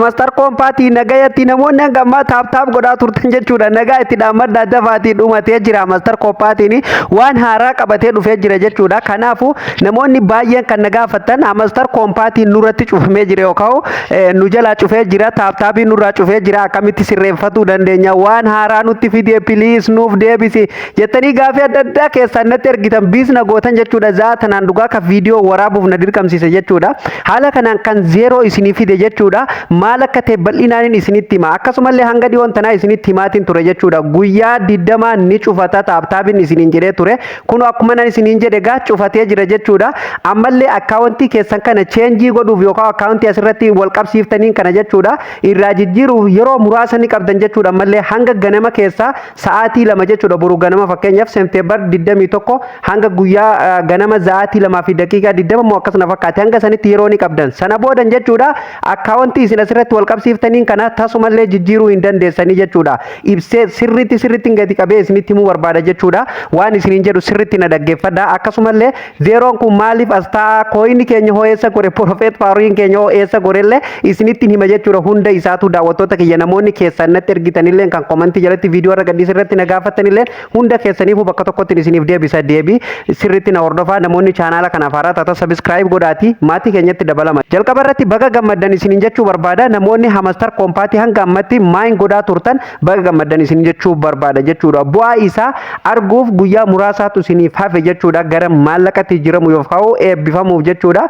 Hamster Compat nagayatti namoonni gammaa taap godhaa turtan jechuudha. Nagaa itti dhaammaddaa dafaatii dhumatee jira. Hamster Compaatiin waan haaraa qabatee dhufee jira jechuudha. Kanaafuu namoonni baay'een kan nagaafattan Hamster Compaatiin nurratti cufamee jira yookaan nu jalaa cufee jira. Taaptaabii nurraa cufee jira. Akkamitti sirreeffatuu dandeenya? Waan haaraa nutti fidee piliis nuuf deebisi jettanii gaafii adda addaa keessaan natti ergitan biisna gootan jechuudha. Zaatanaan dhugaa ka viidiyoo waraabuuf na dirqamsiise jechuudha. Haala kanaan kan zeeroo isinii fide jechuudha. Maal akka ta'e bal'inaan isinitti hima. Akkasumallee hanga dhiyoon tanaa isinitti himaatiin ture jechuudha. Guyyaa 20 ni cufata taaptaabiin isiniin jedhee ture. Kun akkuma nan isiniin jedhe gaa cufatee jira jechuudha. Ammallee akkaawuntii keessan kana cheenjii godhuuf yookaan akkaawuntii asirratti wal qabsiiftaniin kana jechuudha. Irraa jijjiiruuf yeroo muraasa ni qabdan jechuudha. Ammallee hanga ganama keessaa sa'aatii 2 jechuudha. Boru ganama fakkeenyaaf Seepteembar 21 hanga guyyaa ganama sa'aatii 2 fi daqiiqaa 20 moo akkasuma fakkaate hanga sanitti yeroo ni qabdan. Sana boodan jechuudha akkaawuntii isin asirratti wal qabsiiftaniin kana tasumallee jijjiiruu hin dandeessanii jechuudha. Ibsee sirriitti gadi qabee isinitti himuu barbaada jechuudha. Waan isiniin jedhu sirriitti na dhaggeeffadha. Akkasumallee zeeroon kun maaliif as ta'a kooyinii keenya hoo'eessa gore Prophet Faaruriin keenya hoo'eessa gorellee isinitti hima jechuudha. Hunda isaatu daawwattoota kiyya namoonni keessan natti ergitanillee kan komantii jalatti viidiyoo irra gadhiis irratti na gaafattanillee hunda keessaniifuu bakka tokkotti isiniif deebisa deebii sirriitti na hordofaa. Namoonni chaanaala kanaaf haaraa taata subscribe godhaati maatii keenyatti dabalama. Jalqaba irratti baga gammaddan isiniin jechuu barbaada. Namoonni Hamster Compat hanga ammatti maayin godhaa turtan baga gammaddan isin jechuu barbaada jechuudha. Bu'aa isaa arguuf guyyaa muraasaatu isiniif hafe jechuudha. Gara maallaqatti jiramu yookaan eebbifamuuf jechuudha.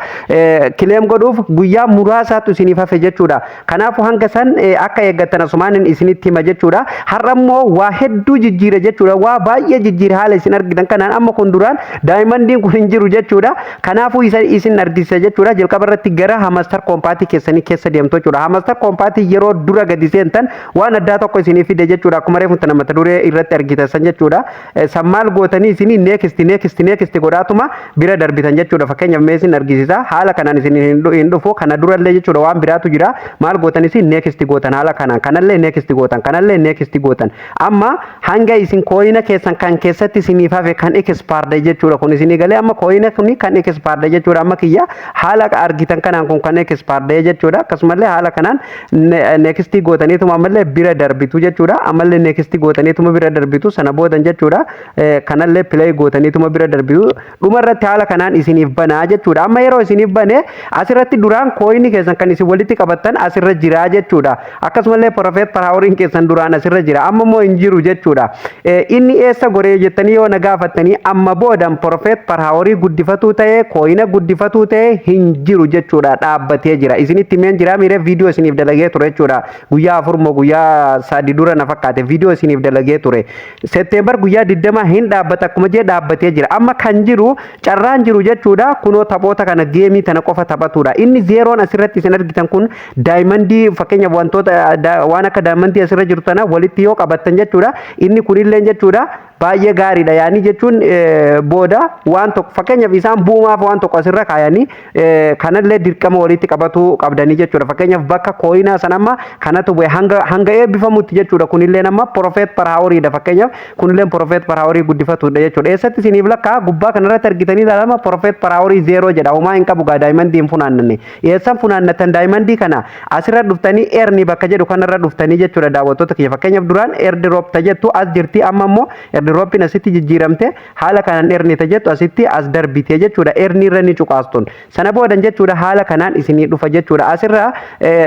Kileem godhuuf guyyaa muraasaatu isiniif hafe jechuudha. Kanaafuu hanga san akka eeggattan asumaan isinitti hima jechuudha. Har'a immoo waa hedduu jijjiire jechuudha. Waa baay'ee jijjiire haala isin argitan kanaan amma kun duraan daa'imandiin kun hin jiru jechuudha. Kanaafuu isin argisiisa jechuudha. Jalqaba irratti gara Hamster Compat keessanii keessa deemtu jechuudha. Hamster Compat yeroo dura gadi seentan waan addaa tokko isinii fide jechuudha. Akkuma reefu tana mata duree irratti argitan jechuudha. Sammaal gootanii isinii next godhaatuma bira darbitan jechuudha. Fakkeenyaaf mee isin argisiisa. Haala kanaan isin hin dhufu kana durallee jechuudha waan biraatu jira. Maal gootan isin next gootan haala kanaan kanallee next gootan kanallee next gootan. Amma hanga isin kooyina keessan kan keessatti isiniif hafe kan expired jechuudha. Kun isinii galee amma kooyina kuni kan expired jechuudha. Amma kiyya haala argitan kanaan kun kan expired jechuudha. Akkasumallee haala kanaan next gootaniituma ammallee bira darbitu jechuudha. Ammallee next gootaniituma bira darbitu sana boodan jechuudha. Kanallee play gootaniituma bira darbitu dhuma irratti haala kanaan isiniif banaa jechuudha. Amma yeroo isiniif bane asirratti duraan kooyinii keessan kan isin walitti qabattan asirra jira jechuudha. Akkasumallee Prophet Faaruriin keessan duraan asirra jira. Amma immoo hin jiru jechuudha. Inni eessa goree jettanii yoo na gaafattanii amma boodan Prophet Faarurii guddifatuu ta'ee kooyina guddifatuu ta'ee hin jiru jechuudha. Dhaabbatee jira. Isinitti himeen jira miiree viidiyoo isiniif dalagee ture jechuudha. Guyyaa 4 moo guyyaa 3 dura na fakkaate viidiyoo isiniif dalagee ture. Seepteembar guyyaa 20 hin dhaabbata akkuma jee dhaabbatee jira. Amma kan jiru carraan jiru jechuudha. Kunoo taphoota kana geemii tana qofa taphatudha. Inni zeeroon asirratti isin argitan kun daayimandii fakkeenyaaf wantoota waan akka daayimandii asirra jiru tana walitti yoo qabattan jechuudha. Inni kunillee jechuudha. Baay'ee gaariidha yaani jechuun booda waan tokko fakkeenyaaf isaan buumaaf waan tokko asirra kaayanii kanallee dirqama walitti qabatu qabdanii jechuudha. Fakkeenyaaf bakka kooyinaa san amma kanatu bu'e hanga eebbifamutti jechuudha. Kunillee amma Prophet Faaruriidha fakkeenyaaf kunillee Prophet Faarurii guddifatudha jechuudha. Eessatti isiniif lakkaa gubbaa kanarratti argitanii ilaalama Prophet Faarurii 0 jedha. Homaa hin qabu gaa daayimandiin funaannanne. Eessan funaannatan daayimandii kana asirra dhuftanii eerni bakka jedhu kanarra dhuftanii jechuudha daawwattoota kiyya. Fakkeenyaaf duraan airdrop tajettu as jirti amma immoo airdropin asitti jijjiiramte haala kanaan eerni tajettu asitti as darbite jechuudha. Eerni irra ni cuqaastun. Sana boodan jechuudha haala kanaan isinii dhufa jechuudha. Asirra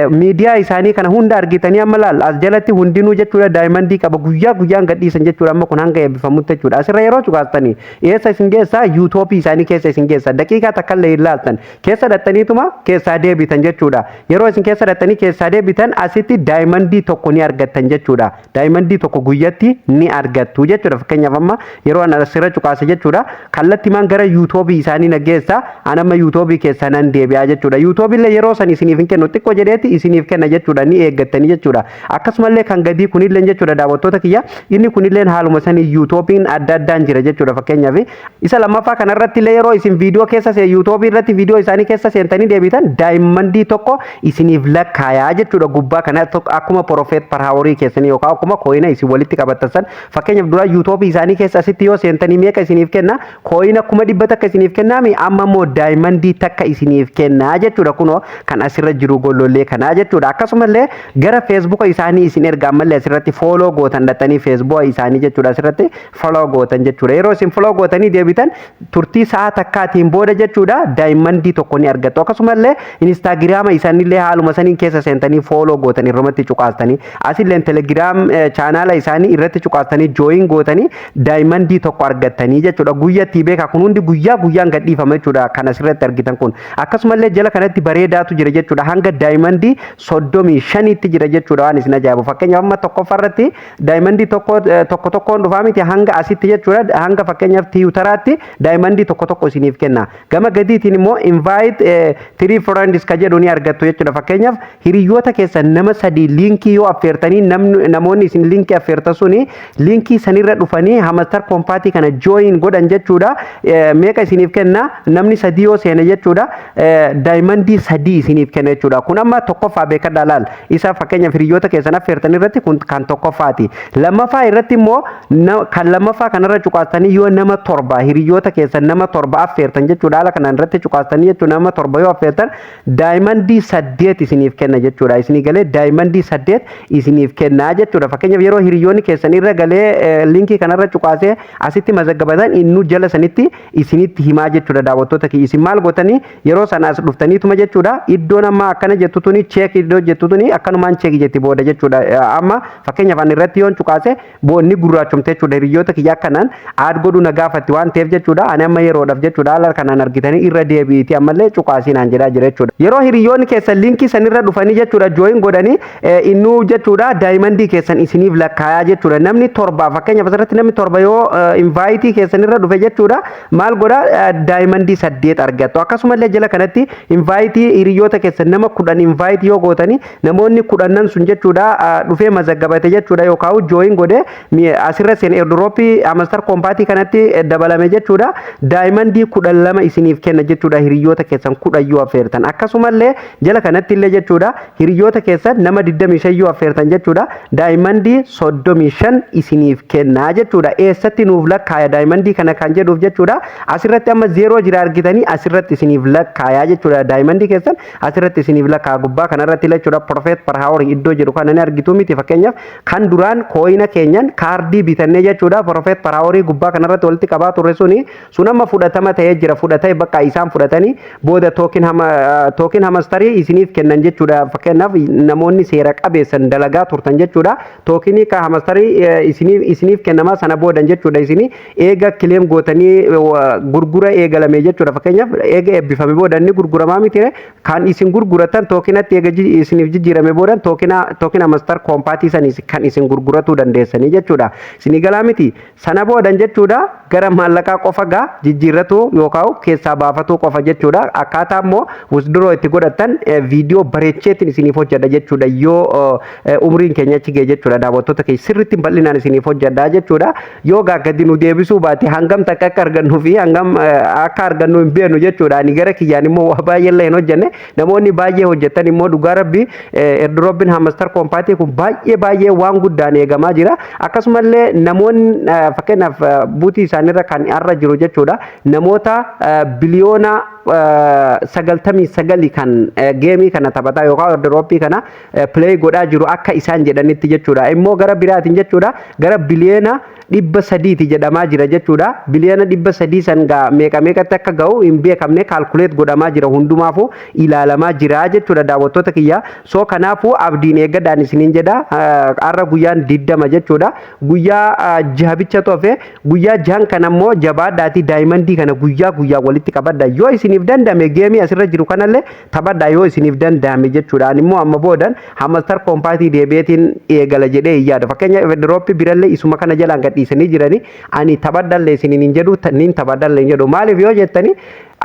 miidiyaa isaanii kana hunda argitanii amma laal as jalatti hundinuu jechuudha daayimandii qaba guyyaan gadhiisan jechuudha. Amma kun hanga eebbifamutti jechuudha. Asirra yeroo cuqaastanii eessa isin geessa yuutuubii isaanii keessa isin geessa daqiiqaa takkallee ilaaltan keessa dhattaniituma keessaa deebitan jechuudha. Yeroo isin keessa dhattanii keessaa deebitan asitti daayimandii tokko ni argattan jechuudha. Daayimandii tokko guyyatti ni argattu jechuudha. Fakkeenyaaf amma yeroo ana asirra cuqaase jechuudha. Kallattimaan gara yuutuubii isaanii nageessa anamma yuutuubii keessa nan deebi'a jechuudha. Yuutuubiillee yeroo san isiniif hin kennu xiqqoo jedheeti isiniif kenna jechuudha. Ni eeggattanii jechuudha. Akkasumallee kan gadii kunillee jechuudha daawwattoota kiyya inni kunillee haaluma sanii yuutuubiin adda addaan jira jechuudha. Fakkeenyaaf isa lammaffaa kanarratti illee yeroo isin viidiyoo keessa yuutuubii irratti viidiyoo isaanii keessa seentanii deebitan daayimandii tokko isiniif lakkaayaa jechuudha. Gubbaa kana akkuma Prophet Faarurii keessanii yookaan akkuma kooyina isin walitti qabattan san fakkeenyaaf dura yuutuubii airdrop isaanii keessa asitti yoo seentanii meeqa isiniif kenna coin akkuma 100 takka isiniif kennaami amma immoo diamond takka isiniif kenna jechuudha kunoo kan asirra jiru golollee kana jechuudha akkasumallee gara Facebook isaanii isin erga ammallee asirratti follow gootan dhattanii Facebook isaanii jechuudha asirratti follow gootan jechuudha yeroo isin follow gootanii deebitan turtii sa'a takkaatiin booda jechuudha diamond tokko ni argattu akkasumallee Instagram isaaniillee haaluma saniin keessa seentanii follow gootan irratti cuqaastanii asillee Telegram channel isaanii irratti cuqaastanii join gootanii diamond tokko argattanii jechuudha guyyatti beeka kun hundi guyyaan gadhiifama jechuudha kan asirratti argitan kun akkasumallee jala kanatti bareedaatu jira jechuudha hanga diamond 35 tti jira jechuudha waan isin ajaa'ibu fakkeenyaaf amma tokkoffaarratti diamond tokkoon dhufaa miti hanga asitti jechuudha hanga fakkeenyaaf tiwutaraatti diamond tokko isiniif kenna gama gadiitiin immoo invite 3 friends ka jedhu ni argattu jechuudha fakkeenyaaf hiriyoota keessa nama 3 linkii yoo affeertanii namoonni isin linkii affeertan suni linkii sanirra dhufanii Hamster Compat kana join godhan jechuudha meeqa isiniif kenna namni 3 yoo seene jechuudha diamond 3 isiniif kenna jechuudha kun amma tokkoffaa beekadhaa laal isa fakkeenyaaf hiriyoota keessan affeertan irratti kun kan tokkoffaati lammaffaa irratti immoo kan lammaffaa kanarra cuqaastanii yoo nama 7 hiriyoota keessan nama 7 affeertan jechuudha haala kanaan irratti cuqaastanii jechuudha nama 7 yoo affeertan diamond 8 isiniif kenna jechuudha isinii galee diamond 8 isiniif kenna jechuudha fakkeenyaaf yeroo hiriyoonni keessan irra galee linkii kanarra cuqaasee asitti mazaggabatan innu jala sanitti isinitti himaa jechuudha daawwattoota kiyya isin maal gootanii yeroo sanaas dhuftaniituma jechuudha iddoon amma akkana jettutuni check iddoo jettutuni akkanumaan check jetti booda jechuudha amma fakkeenyaaf an irratti yoon cuqaase boonni gurraachomte jechuudha hiriyoota kiyya akkanaan aad godhu na gaafatti waan ta'eef jechuudha ani amma yeroodhaaf jechuudha haala kanaan argitanii irra deebi'iiti ammallee cuqaasinaan jedhaa jira jechuudha yeroo hiriyoonni keessan linkii sanirra dhufanii jechuudha join godhanii innu jechuudha diamond keessan isiniif lakkaayaa jechuudha namni 7 fakkeenyaaf asirratti namni 7 yoo invite keessan irra dhufe jechuudha maal godha diamond 8 argattu akkasumallee jala kanatti invite hiriyoota keessan nama 10 invite yoo gootanii namoonni 10 sun jechuudha dhufee mazaggabate jechuudha yookaan join godhe asirra seen airdrop Hamster Compat kanatti dabalame jechuudha diamond 12 isiniif kenna jechuudha hiriyoota keessan 10 yoo affeertan akkasumallee jala kanatti illee jechuudha hiriyoota keessan nama 25 yoo affeertan jechuudha diamond 35 isiniif kenna jechuudha eessatti nuuf lakkaaya diamond kana kan jedhuuf jechuudha asirratti amma 0 jira argitanii asirratti isiniif lakkaaya jechuudha diamond keessan asirratti isiniif lakkaa gubbaa kanarratti jechuudha profit per hour iddoo jedhu kana ni argitu miti fakkeenyaaf kan duraan coin keenyan kaardii bitannee jechuudha profit per hour gubbaa kanarratti walitti qabaa turre sun amma fudhatama ta'ee jira fudhatee bakka isaan fudhatanii booda token hamastarii isiniif kennan jechuudha fakkeenyaaf namoonni seera qabeessan dalagaa turtan jechuudha tokenii ka hamastarii isiniif kennamaa sana boodan jechuudha isinii eega claim gootanii gurgura eegalame jechuudha fakkeenyaaf eega eebbifame boodan ni gurguramaa miti kan isin gurguratan tokenatti eega isiniif jijjiirame boodan token Hamster Compat sanis kan isin gurguratu dandeessanii jechuudha isinii galaa miti sana boodan jechuudha gara maallaqaa qofa gaa jijjiirratu yookaan keessaa baafatu qofa jechuudha akkaataa immoo withdraw itti godhatan viidiyoo bareecheetiin isiniif hojjedha jechuudha yoo umriin keenya achi ga'e jechuudha daawwattoota keenya sirriitti bal'inaan isiniif hojjedha jechuudha yoo gaaggadi nu deebisuu baate hangam takka akka argannu fi hangam akka argannu hin beeknu jechuudha ani gara kiyyaan immoo waa baay'ee illee hin hojjenne namoonni baay'ee hojjetan immoo dhugaa rabbi airdropin Hamster Compat kun baay'ee waan guddaan eegamaa jira akkasumallee namoonni fakkeenyaaf buutii isaanirra kan har'a jiru jechuudha namoota biliyoona 99 kan geemii kana taphataa yookaan airdrop kana play godhaa jiru akka isaan jedhanitti jechuudha immoo gara biraatiin jechuudha gara biliyoona 300 ti jedhamaa jira jechuudha biliyoona 300 san gaa meeqatti akka ga'u hin beekamne calculate godhamaa jira hundumaafu ilaalamaa jira jechuudha daawwattoota kiyya soo kanaafu abdiin eeggadhaan isiniin jedha har'a guyyaan 20 jechuudha guyyaa jahabicha tofe guyyaa jahan kana immoo jabaadhaati diamond kana guyyaa walitti qabadha yoo isiniif dandame geemii asirra jiru kanallee taphadha yoo isiniif dandame jechuudha ani immoo amma boodan Hamster Compat deebi'eetiin eegala jedhee yaada fakkeenya airdrop birallee isuma kana jalaan gadhiisanii jirani ani taphadhallee isiniin hin jedhu nin taphadhallee hin jedhu maaliif yoo jettani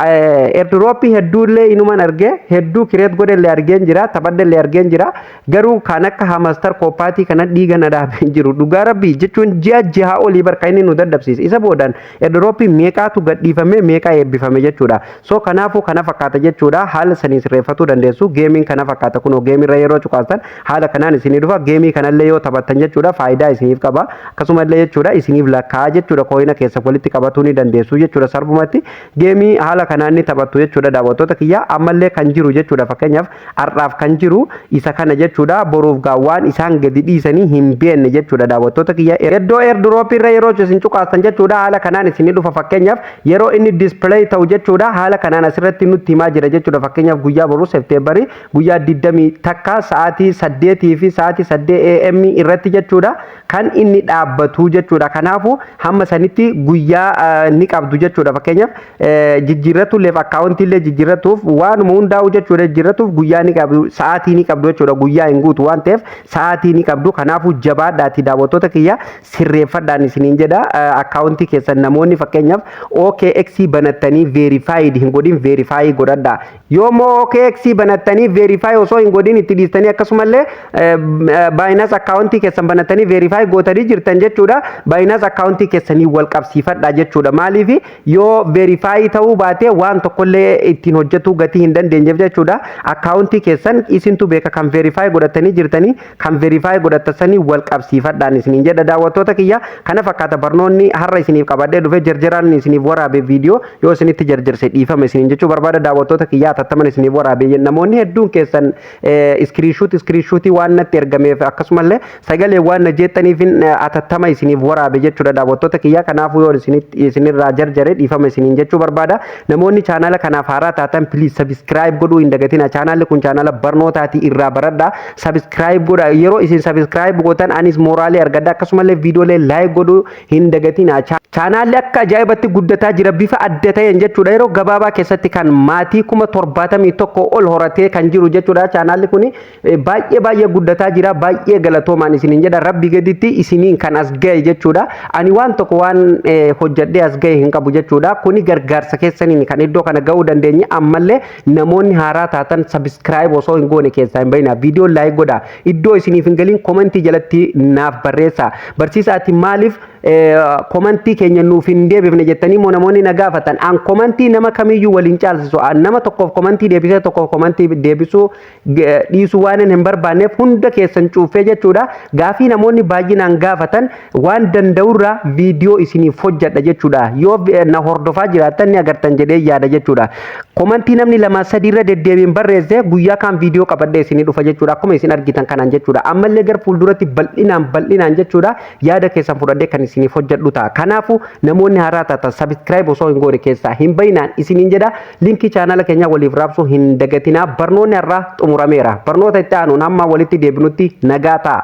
airdrop hedduullee inuman arge hedduu kireet godhellee argeen jira taphadhellee argeen jira garuu kan akka Hamster Compat kana dhiiga na dhaabeen jiru dhugaa rabbii jechuun ji'a olii barka inni nu daddabsiise isa boodaan airdrop meeqaatu gadhiifame meeqa eebbifame jechuudha so kanaafuu kana fakkaata jechuudha haala sanii sirreeffatuu dandeessu geemiin kana fakkaata kunoo geemirra yeroo cuqaasan haala kanaan isinii dhufa geemii kanallee yoo taphattan jechuudha faayidaa isiniif qaba akkasumallee jechuudha isiniif lakkaa jechuudha kooyina keessa walitti qabatuu ni dandeessu jechuudha sarbumatti geemii haala kanaan ni taphattu jechuudha daawwattoota kiyya ammallee kan jiru jechuudha fakkeenyaaf har'aaf kan jiru isa kana jechuudha boruuf gaawwaan isaan gadi dhiisanii hin beenne jechuudha daawwattoota kiyya iddoo airdrop irra yeroo isin cuqaasan jechuudha haala kanaan isinii dhufa fakkeenyaaf yeroo inni display ta'u jechuudha haala kanaan asirratti nutti himaa jira jechuudha fakkeenyaaf guyyaa boruu September guyyaa 20 takka sa'aatii 8 fi sa'aatii 8 am irratti jechuudha kan inni dhaabbatu jechuudha kanaafu hamma sanitti guyyaa ni qabdu jechuudha fakkeenyaaf jijjiirratu leef akkaawuntii illee jijjiirratuuf waanuma hundaa'u jechuudha jijjiirratuuf guyyaa ni qabdu sa'aatii ni qabdu jechuudha guyyaa hin guutu waan ta'eef sa'aatii ni qabdu kanaafu jabaadhaati daawwattoota kiyya sirreeffadhaan isiniin jedha akkaawuntii keessan namoonni fakkeenyaaf OKX banattanii verified hin godhin verify godhadha yoommoo OKX banattanii verify osoo hin godhin itti dhiistanii akkasumallee Binance akkaawuntii keessan banattanii verify gootanii jirtan jechuudha Binance akkaawuntii keessanii wal qabsiifadha jechuudha maaliif yoo verify ta'uu baate waan tokkollee ittiin hojjetu gatii hin dandeenyeef jechuudha akkaawuntii keessan isintu beeka kan verify godhatanii jirtanii kan verify godhatasanii wal qabsiifadhaan isiniin jedha daawwattoota kiyya kana fakkaata barnoonni har'a isiniif qabadhee dhufe jarjaraan isiniif waraabe viidiyoo yoo isinitti jarjarse dhiifame isiniin jechuu barbaada daawwattoota kiyya atattaman isiniif waraabe namoonni hedduun keessan screenshot waan natti ergameef akkasumallee sagalee waan na jettaniif atattama isiniif waraabe jechuudha daawwattoota kiyya kanaafuu yoo isinirraa jarjare dhiifama isiniin jechuu barbaada namoonni chaanala kanaaf haaraa taatan please subscribe godhuu hin dagatina chaanalli kun chaanala barnootaati irraa baradha subscribe godha yeroo isin subscribe gootan anis mooraalee argadda akkasumallee viidiyoolee like godhuu hin dagatina chaanalli akka ajaa'ibatti guddataa jira bifa adda ta'een jechuudha yeroo gabaabaa keessatti kan maatii 71 ol horatee kan jiru jechuudha chaanalli kun baay'ee guddataa jira baay'ee galatoomaan isiniin jedha rabbi gaditti isiniin kan as ga'e jechuudha ani waan tokko waan hojjedhee as ga'e hin qabu jechuudha kuni gargaarsa keessaniin kan iddoo kana ga'uu dandeenye ammallee namoonni haaraa taatan subscribe osoo hin goone keessaa hin bayina viidiyoo like godha iddoo isiniif hin galiin komentii jalatti naaf barreessa barsiisaati maaliif komentii keenya nuuf hin deebifne jettanii moo namoonni na gaafatan an komentii nama kamiyyuu waliin caalsisu an nama tokkoof komentii deebisee tokkoof komentii deebisuu dhiisuu waan hin barbaanneef hunda keessan cuufee jechuudha gaafii namoonni baay'inaan gaafatan waan danda'urraa viidiyoo isiniif hojjedha jechuudha yoo na hordofaa jiraattan ni agartan jedhee yaada jechuudha komentii namni lama sadii irra deddeebiin barreesse guyyaa kan viidiyoo qabadhee isinii dhufa jechuudha akkuma isin argitan kanaan jechuudha ammallee gar fuulduratti bal'inaan jechuudha yaada keessan fudhadhee kan isiniif hojjedhu ta'a kanaafu namoonni haaraa taatan subscribe osoo hin goone keessaa hin bayinaan isiniin jedha linkii chaanala keenya waliif raabsuu hin dagatinaa barnoonni har'aa xumurameera barnoota itti aanuun hamma walitti deebinutti nagaa ta'a